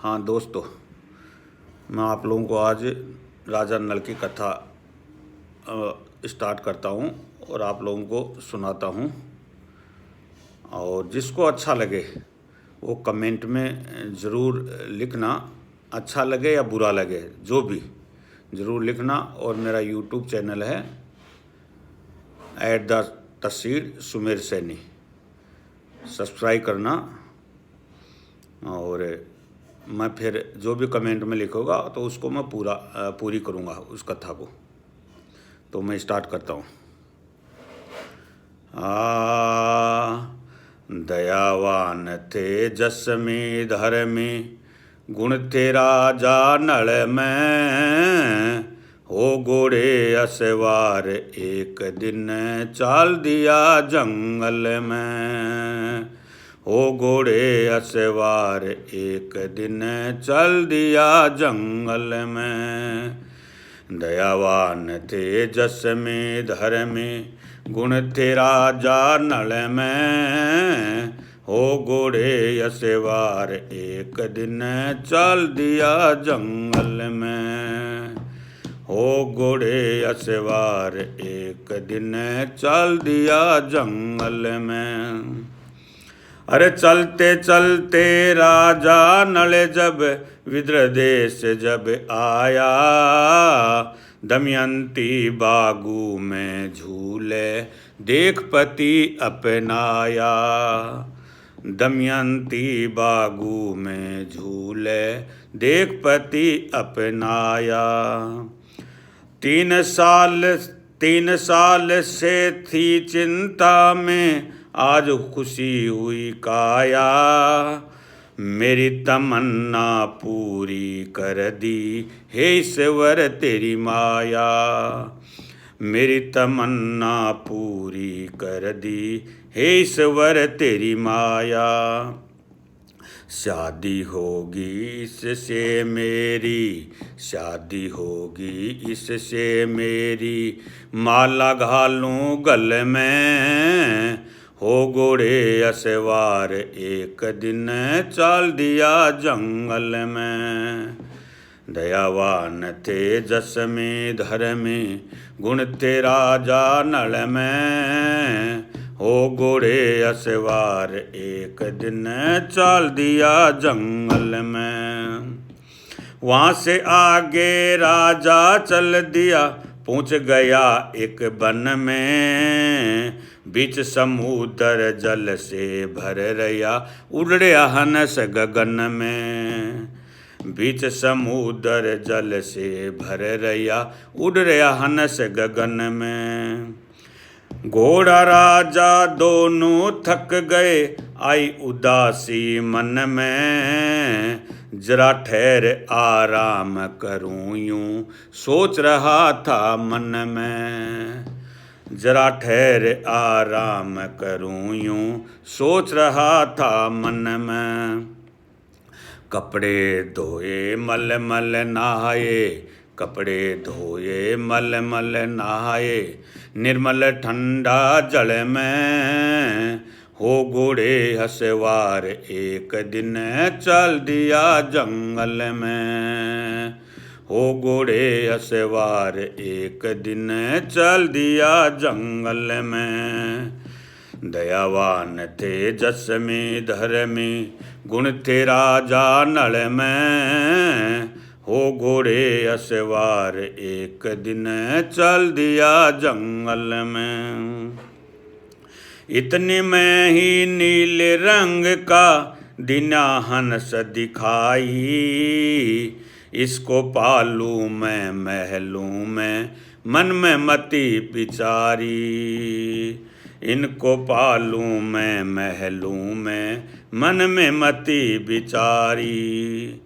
हाँ दोस्तों, मैं आप लोगों को आज राजा नल की कथा स्टार्ट करता हूँ और आप लोगों को सुनाता हूँ। और जिसको अच्छा लगे वो कमेंट में ज़रूर लिखना, अच्छा लगे या बुरा लगे जो भी ज़रूर लिखना। और मेरा यूट्यूब चैनल है @द सुमेर सैनी, सब्सक्राइब करना। और मैं फिर जो भी कमेंट में लिखूँगा तो उसको मैं पूरी करूँगा उस कथा को। तो मैं स्टार्ट करता हूँ। दयावान थे जस में धर्मी, गुण थे राजा नल में। हो घोड़े असवार एक दिन चाल दिया जंगल में। हो घोड़े असवार एक दिन चल दिया जंगल में। दयावान थे जस में धर्मी, गुण थे राजा नल में। हो घोड़े असवार एक दिन चल दिया जंगल में। हो घोड़े असवार एक दिन चल दिया जंगल में। अरे चलते चलते राजा नल जब विद्र देश जब आया, दमयंती बागु में झूले देख पति अपनाया। दमयंती बागु में झूले देख पति अपनाया। 3 साल से थी चिंता में, आज खुशी हुई काया। मेरी तमन्ना पूरी कर दी, हे ईश्वर तेरी माया। मेरी तमन्ना पूरी कर दी, हे ईश्वर तेरी माया। शादी होगी इससे मेरी, शादी होगी इससे मेरी, माला घालूं गल में। हो घोड़े असवार एक दिन चाल दिया जंगल में। दयावान थे जस में धर्मी, गुण थे राजा नल में। हो घोड़े असवार एक दिन चाल दिया जंगल में। वहाँ से आगे राजा चल दिया, पहुँच गया एक वन में। बीच समुद्र जल से भर रहा, उड़ रहा हंस गगन में। बीच समुद्र जल से भर रहा, उड़ रहा हंस गगन में। घोड़ा राजा दोनों थक गए, आई उदासी मन में। जरा ठहर आराम करूं यूं सोच रहा था मन में। जरा ठहर आराम करूं यूं सोच रहा था मन में। कपड़े धोए मल मल नहाए, कपड़े धोए मल मल नहाए, निर्मल ठंडा जल में। हो घोड़े असवार एक दिन चल दिया जंगल में। हो घोड़े असवार एक दिन चल दिया जंगल में। दयावान थे जस में धर्मी, गुण थे राजा नल में। हो घोड़े असवार एक दिन चल दिया जंगल में। इतने में ही नीले रंग का दिना हंस दिखाई। इसको पालूं मैं महलूं में, मन में मति विचारी। इनको पालूं मैं महलूं में, मन में मति विचारी।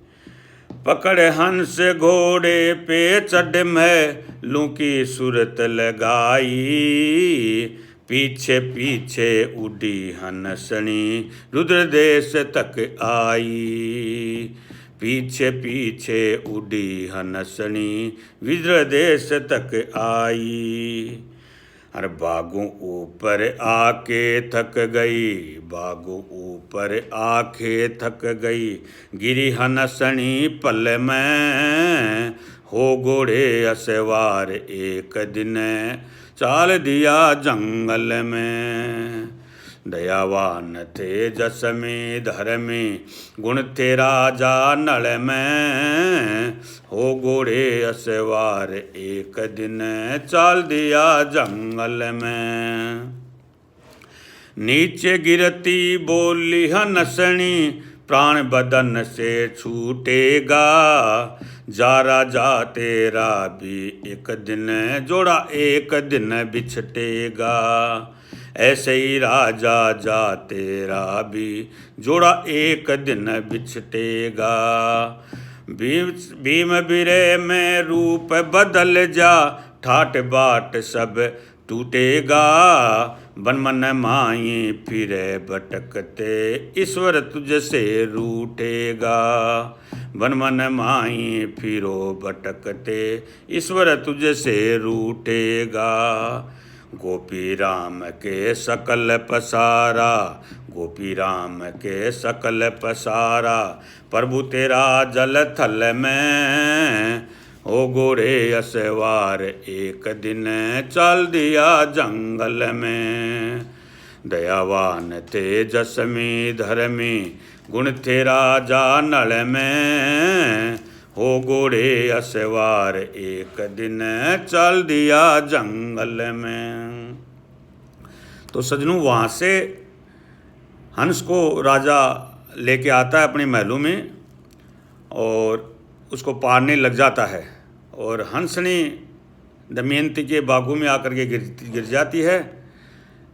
पकड़ हंस घोड़े पे चढ़ महलूं की सूरत लगाई। पीछे पीछे उड़ी हंसनी रुद्र देश तक आई। पीछे पीछे उड़ी हंसनी विद्र देश तक आई। अरे बागों ऊपर आके थक गई, बागों ऊपर आके थक गई, गिरी हनसनी पल में, हो घोड़े असवार एक दिन, चाल दिया जंगल में। दयावान थे जस में धर्मी, गुण थे राजा नल में, हो घोड़े असवार एक दिन, चाल दिया जंगल में। नीचे गिरती बोली हनसनी, प्राण बदन से छूटेगा, जा राजा तेरा भी एक दिन, जोड़ा एक दिन बिछटेगा। ऐसे ही राजा जा तेरा भी, जोड़ा एक दिन बिछटेगा। भीम बिरे में रूप बदल जा, ठाट बाट सब टूटेगा, बन मन माई फिरे भटकते, ईश्वर तुझसे रूठेगा। बन मन माई फिरो भटकते, ईश्वर तुझसे रूठेगा। गोपी राम के सकल पसारा, गोपी राम के सकल पसारा, प्रभु तेरा जल थल में, हो घोड़े असवार एक दिन, चल दिया जंगल में। दयावान थे जसमी धर्मी, गुण थे राजा नल में, हो घोड़े असवार एक दिन, चल दिया जंगल में। तो सजनों, वहाँ से हंस को राजा लेके आता है अपने महलों में और उसको पारने लग जाता है, और हंसनी दमयंती के बागों में आकर के गिर जाती है।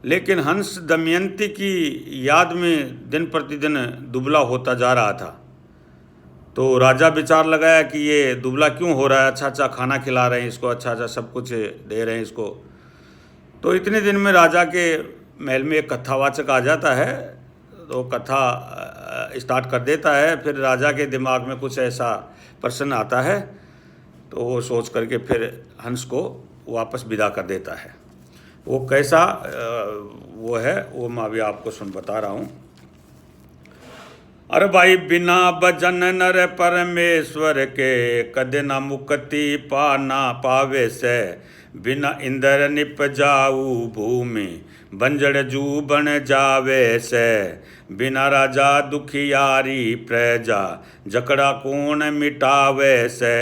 लेकिन हंस दमयंती की याद में दिन प्रतिदिन दुबला होता जा रहा था। तो राजा विचार लगाया कि ये दुबला क्यों हो रहा है, अच्छा अच्छा खाना खिला रहे हैं इसको, अच्छा अच्छा सब कुछ दे रहे हैं इसको। तो इतने दिन में राजा के महल में एक कथावाचक आ जाता है, तो कथा स्टार्ट कर देता है। फिर राजा के दिमाग में कुछ ऐसा प्रश्न आता है, तो वो सोच करके फिर हंस को वापस विदा कर देता है। वो कैसा वो है वो मैं अभी आपको बता रहा हूँ। अरे भाई, बिना भजन नर परमेश्वर के, कदे न मुक्ति पा ना पावे से, बिना इंद्र निप जाऊ भूमि, बंजड़ जू बन जावे से, बिना राजा दुखियारी प्रजा, जकड़ा कौन मिटावे से,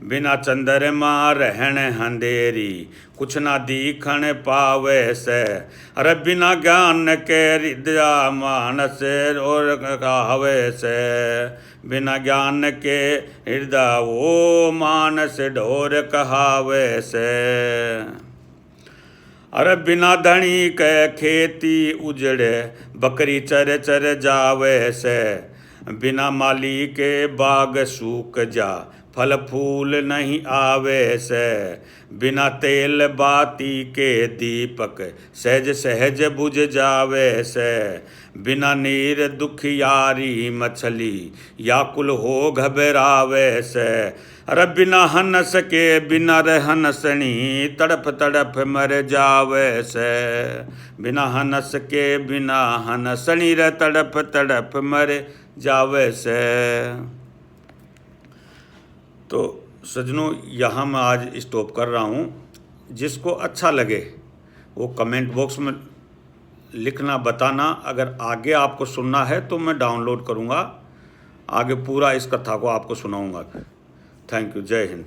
बिना चंद्रमा रहन अंधेरी, कुछ ना दीखण पावे से। अरे बिना ज्ञान के हृदय मानस और कहावे से, बिना ज्ञान के हृदय वो मानस ढोर कहावे से। अरे बिना धनी के खेती उजड़े, बकरी चर चर जावे से, बिना माली के बाग सूख जा, फल फूल नहीं आवे से, बिना तेल बाती के दीपक, सहज सहज बुझ जावे से, बिना नीर दुखियारी मछली, याकुल हो घबरावे से। अरे बिना हनस के बिना हनसनी, तड़प तड़प मर जावे से, बिना हनस के बिना हनसनी रे, तड़प तड़प मर जावे से। तो सजनों, यहाँ मैं आज स्टॉप कर रहा हूँ। जिसको अच्छा लगे वो कमेंट बॉक्स में लिखना, बताना। अगर आगे आपको सुनना है तो मैं डाउनलोड करूँगा, आगे पूरा इस कथा को आपको सुनाऊँगा। Thank you. जय हिंद।